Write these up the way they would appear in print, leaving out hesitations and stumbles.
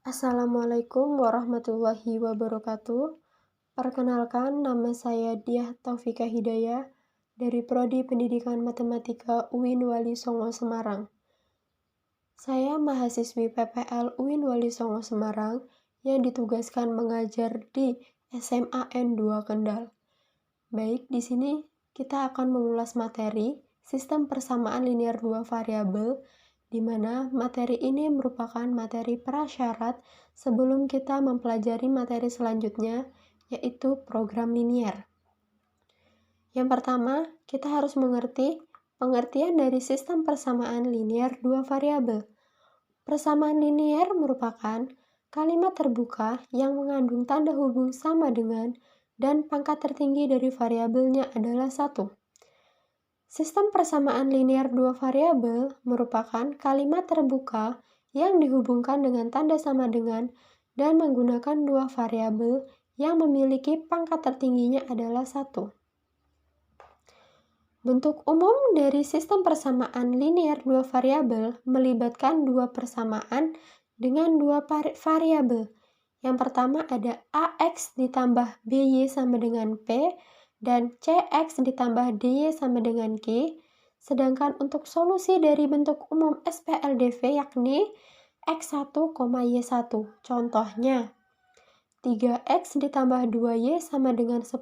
Assalamualaikum warahmatullahi wabarakatuh. Perkenalkan, nama saya Diah Taufika Hidayah dari Prodi Pendidikan Matematika UIN Wali Songo Semarang. Saya mahasiswi PPL UIN Wali Songo Semarang yang ditugaskan mengajar di SMA N2 Kendal. Baik, di sini kita akan mengulas materi sistem persamaan linear dua variabel, di mana materi ini merupakan materi prasyarat sebelum kita mempelajari materi selanjutnya, yaitu program linear. Yang pertama, kita harus mengerti pengertian dari sistem persamaan linear dua variabel. Persamaan linear merupakan kalimat terbuka yang mengandung tanda hubung sama dengan dan pangkat tertinggi dari variabelnya adalah 1. Sistem persamaan linear dua variabel merupakan kalimat terbuka yang dihubungkan dengan tanda sama dengan dan menggunakan dua variabel yang memiliki pangkat tertingginya adalah 1. Bentuk umum dari sistem persamaan linear dua variabel melibatkan dua persamaan dengan dua variabel. Yang pertama ada AX ditambah BY sama dengan P, dan CX ditambah DY sama dengan Q, sedangkan untuk solusi dari bentuk umum SPLDV yakni X1, Y1. Contohnya, 3X ditambah 2Y sama dengan 10,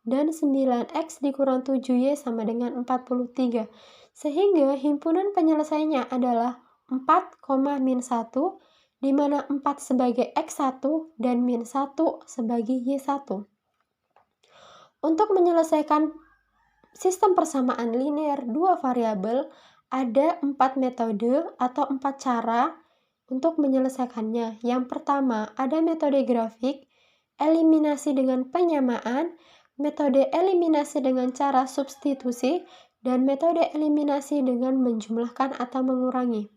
dan 9X dikurang 7Y sama dengan 43. Sehingga himpunan penyelesaiannya adalah 4, min 1, di mana 4 sebagai X1 dan min 1 sebagai Y1. Untuk menyelesaikan sistem persamaan linear dua variabel, ada 4 metode atau 4 cara untuk menyelesaikannya. Yang pertama, ada metode grafik, eliminasi dengan penyamaan, metode eliminasi dengan cara substitusi, dan metode eliminasi dengan menjumlahkan atau mengurangi.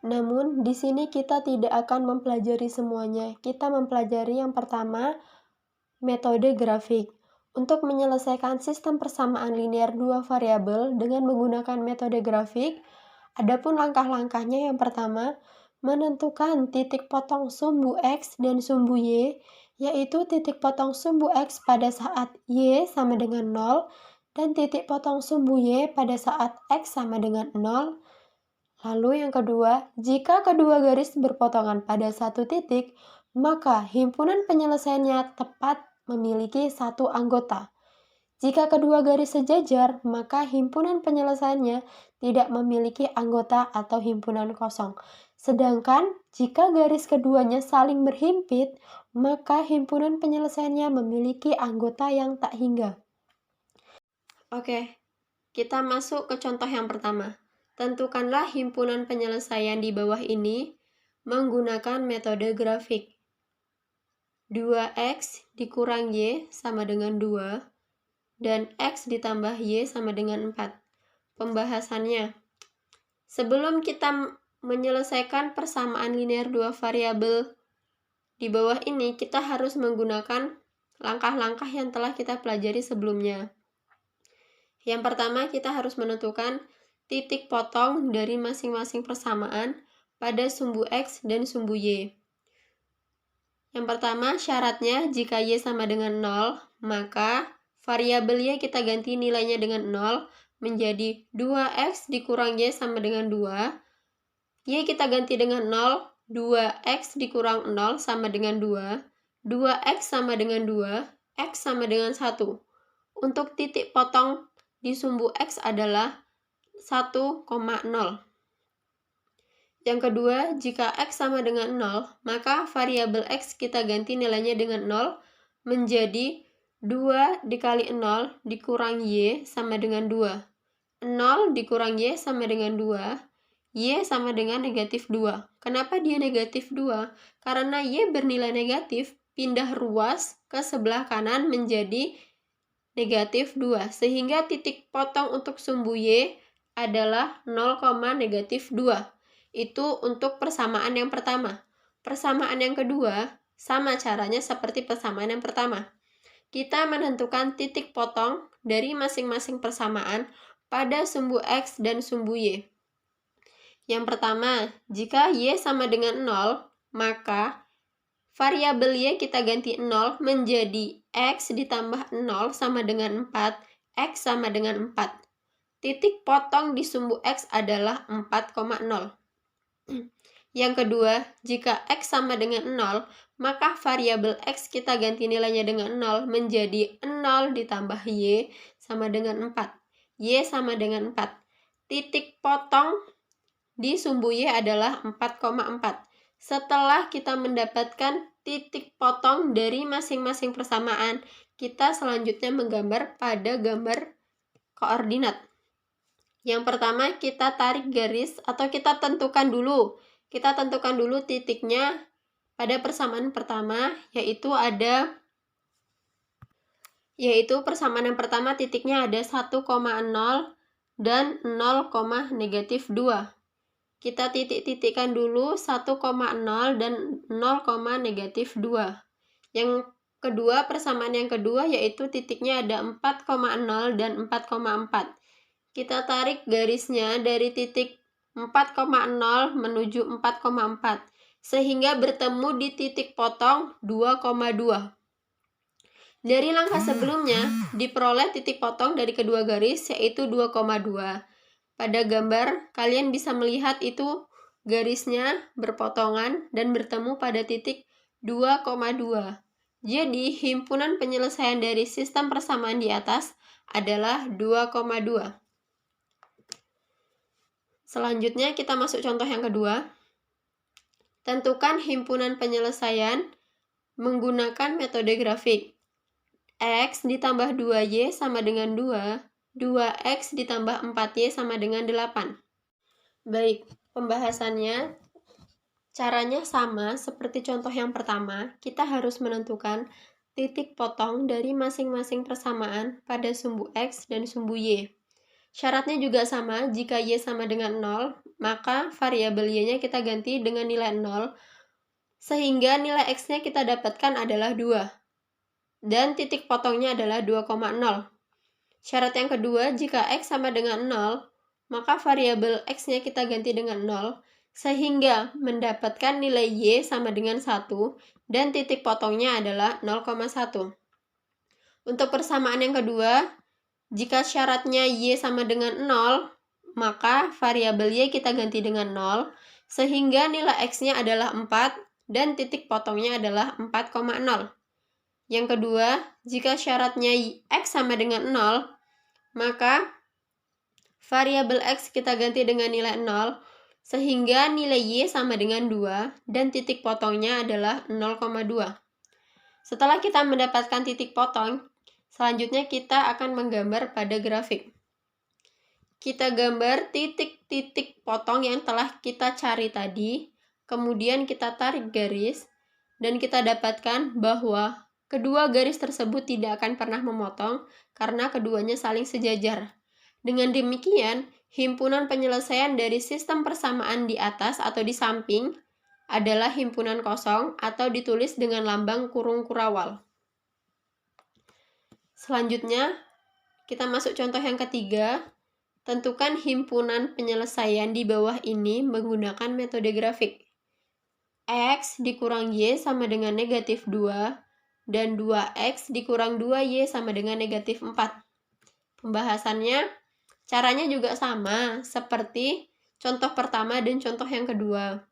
Namun, di sini kita tidak akan mempelajari semuanya. Kita mempelajari yang pertama, metode grafik. Untuk menyelesaikan sistem persamaan linear dua variabel dengan menggunakan metode grafik, adapun langkah-langkahnya yang pertama, menentukan titik potong sumbu X dan sumbu Y, yaitu titik potong sumbu X pada saat Y sama dengan 0, dan titik potong sumbu Y pada saat X sama dengan 0. Lalu yang kedua, jika kedua garis berpotongan pada satu titik, maka himpunan penyelesaiannya tepat memiliki satu anggota. Jika kedua garis sejajar, maka himpunan penyelesaiannya tidak memiliki anggota atau himpunan kosong. Sedangkan jika garis keduanya saling berhimpit, maka himpunan penyelesaiannya memiliki anggota yang tak hingga. Oke, kita masuk ke contoh yang pertama. Tentukanlah himpunan penyelesaian di bawah ini menggunakan metode grafik. 2X dikurang Y sama dengan 2, dan X ditambah Y sama dengan 4. Pembahasannya. Sebelum kita menyelesaikan persamaan linear dua variabel di bawah ini, kita harus menggunakan langkah-langkah yang telah kita pelajari sebelumnya. Yang pertama, kita harus menentukan titik potong dari masing-masing persamaan pada sumbu X dan sumbu Y. Yang pertama, syaratnya jika Y sama dengan 0, maka variabel Y kita ganti nilainya dengan 0 menjadi 2X dikurang Y sama dengan 2. Y kita ganti dengan 0, 2X dikurang 0 sama dengan 2. 2X sama dengan 2, X sama dengan 1. Untuk titik potong di sumbu X adalah 1,0. Yang kedua, jika X sama dengan 0, maka variabel X kita ganti nilainya dengan 0 menjadi 2 dikali 0 dikurang Y sama dengan 2. 0 dikurang Y sama dengan 2, Y sama dengan negatif 2. Kenapa dia negatif 2? Karena Y bernilai negatif, pindah ruas ke sebelah kanan menjadi negatif 2. Sehingga titik potong untuk sumbu Y adalah 0, negatif 2. Itu untuk persamaan yang pertama. Persamaan yang kedua, sama caranya seperti persamaan yang pertama. Kita menentukan titik potong dari masing-masing persamaan pada sumbu X dan sumbu Y. Yang pertama, jika Y sama dengan 0, maka variabel Y kita ganti 0 menjadi X ditambah 0 sama dengan 4, X sama dengan 4. Titik potong di sumbu X adalah 4,0. Yang kedua, jika X sama dengan 0, maka variabel X kita ganti nilainya dengan 0 menjadi 0 ditambah Y sama dengan 4. Y sama dengan 4. Titik potong di sumbu Y adalah 4,4. Setelah kita mendapatkan titik potong dari masing-masing persamaan, kita selanjutnya menggambar pada gambar koordinat. Yang pertama, kita tarik garis atau kita tentukan dulu. Kita tentukan dulu titiknya pada persamaan pertama, yaitu persamaan yang pertama titiknya ada 1,0 dan 0,-2. Kita titik-titikkan dulu 1,0 dan 0,-2. Yang kedua, persamaan yang kedua yaitu titiknya ada 4,0 dan 4,4. Kita tarik garisnya dari titik 4,0 menuju 4,4 sehingga bertemu di titik potong 2,2. Dari langkah sebelumnya diperoleh titik potong dari kedua garis yaitu 2,2. Pada gambar, kalian bisa melihat itu garisnya berpotongan dan bertemu pada titik 2,2. Jadi, himpunan penyelesaian dari sistem persamaan di atas adalah 2,2. Selanjutnya, kita masuk contoh yang kedua. Tentukan himpunan penyelesaian menggunakan metode grafik. X ditambah 2Y sama dengan 2. 2X ditambah 4Y sama dengan 8. Baik, pembahasannya caranya sama seperti contoh yang pertama. Kita harus menentukan titik potong dari masing-masing persamaan pada sumbu X dan sumbu Y. Syaratnya juga sama, jika Y sama dengan 0, maka variabel Y-nya kita ganti dengan nilai 0, sehingga nilai X-nya kita dapatkan adalah 2. Dan titik potongnya adalah 2,0. Syarat yang kedua, jika X sama dengan 0, maka variabel X-nya kita ganti dengan 0, sehingga mendapatkan nilai Y sama dengan 1, dan titik potongnya adalah 0,1. Untuk persamaan yang kedua, jika syaratnya Y sama dengan 0, maka variabel Y kita ganti dengan 0, sehingga nilai X-nya adalah 4, dan titik potongnya adalah 4,0. Yang kedua, jika syaratnya X sama dengan 0, maka variabel X kita ganti dengan nilai 0, sehingga nilai Y sama dengan 2, dan titik potongnya adalah 0,2. Setelah kita mendapatkan titik potong, selanjutnya kita akan menggambar pada grafik. Kita gambar titik-titik potong yang telah kita cari tadi, kemudian kita tarik garis, dan kita dapatkan bahwa kedua garis tersebut tidak akan pernah memotong karena keduanya saling sejajar. Dengan demikian, himpunan penyelesaian dari sistem persamaan di atas atau di samping adalah himpunan kosong atau ditulis dengan lambang kurung kurawal. Selanjutnya, kita masuk contoh yang ketiga. Tentukan himpunan penyelesaian di bawah ini menggunakan metode grafik. X dikurang Y sama dengan negatif 2, dan 2X dikurang 2Y sama dengan negatif 4. Pembahasannya, caranya juga sama seperti contoh pertama dan contoh yang kedua.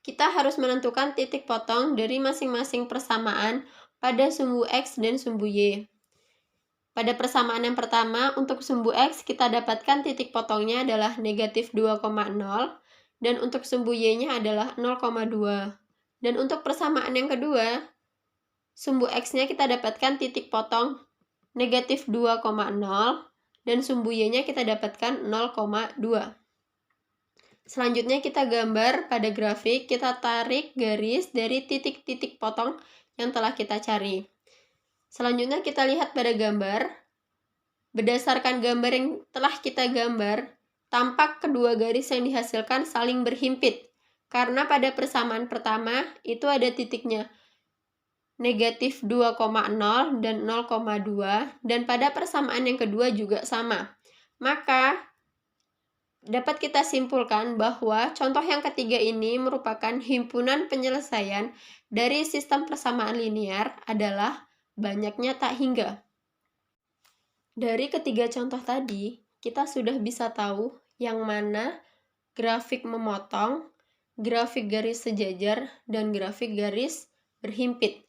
Kita harus menentukan titik potong dari masing-masing persamaan pada sumbu X dan sumbu Y. Pada persamaan yang pertama, untuk sumbu X kita dapatkan titik potongnya adalah negatif 2,0, dan untuk sumbu Y-nya adalah 0,2. Dan untuk persamaan yang kedua, sumbu X-nya kita dapatkan titik potong negatif 2,0, dan sumbu Y-nya kita dapatkan 0,2. Selanjutnya kita gambar pada grafik, kita tarik garis dari titik-titik potong yang telah kita cari. Selanjutnya kita lihat pada gambar. Berdasarkan gambar yang telah kita gambar, tampak kedua garis yang dihasilkan saling berhimpit. Karena pada persamaan pertama itu ada titiknya negatif 2,0 dan 0,2, dan pada persamaan yang kedua juga sama. Maka Dapat kita simpulkan bahwa contoh yang ketiga ini merupakan himpunan penyelesaian dari sistem persamaan linear adalah banyaknya tak hingga. Dari ketiga contoh tadi, kita sudah bisa tahu yang mana grafik memotong, grafik garis sejajar, dan grafik garis berhimpit.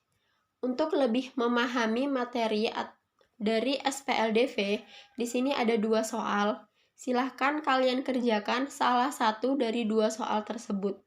Untuk lebih memahami materi dari SPLDV, di sini ada 2 soal. Silahkan kalian kerjakan salah satu dari 2 soal tersebut.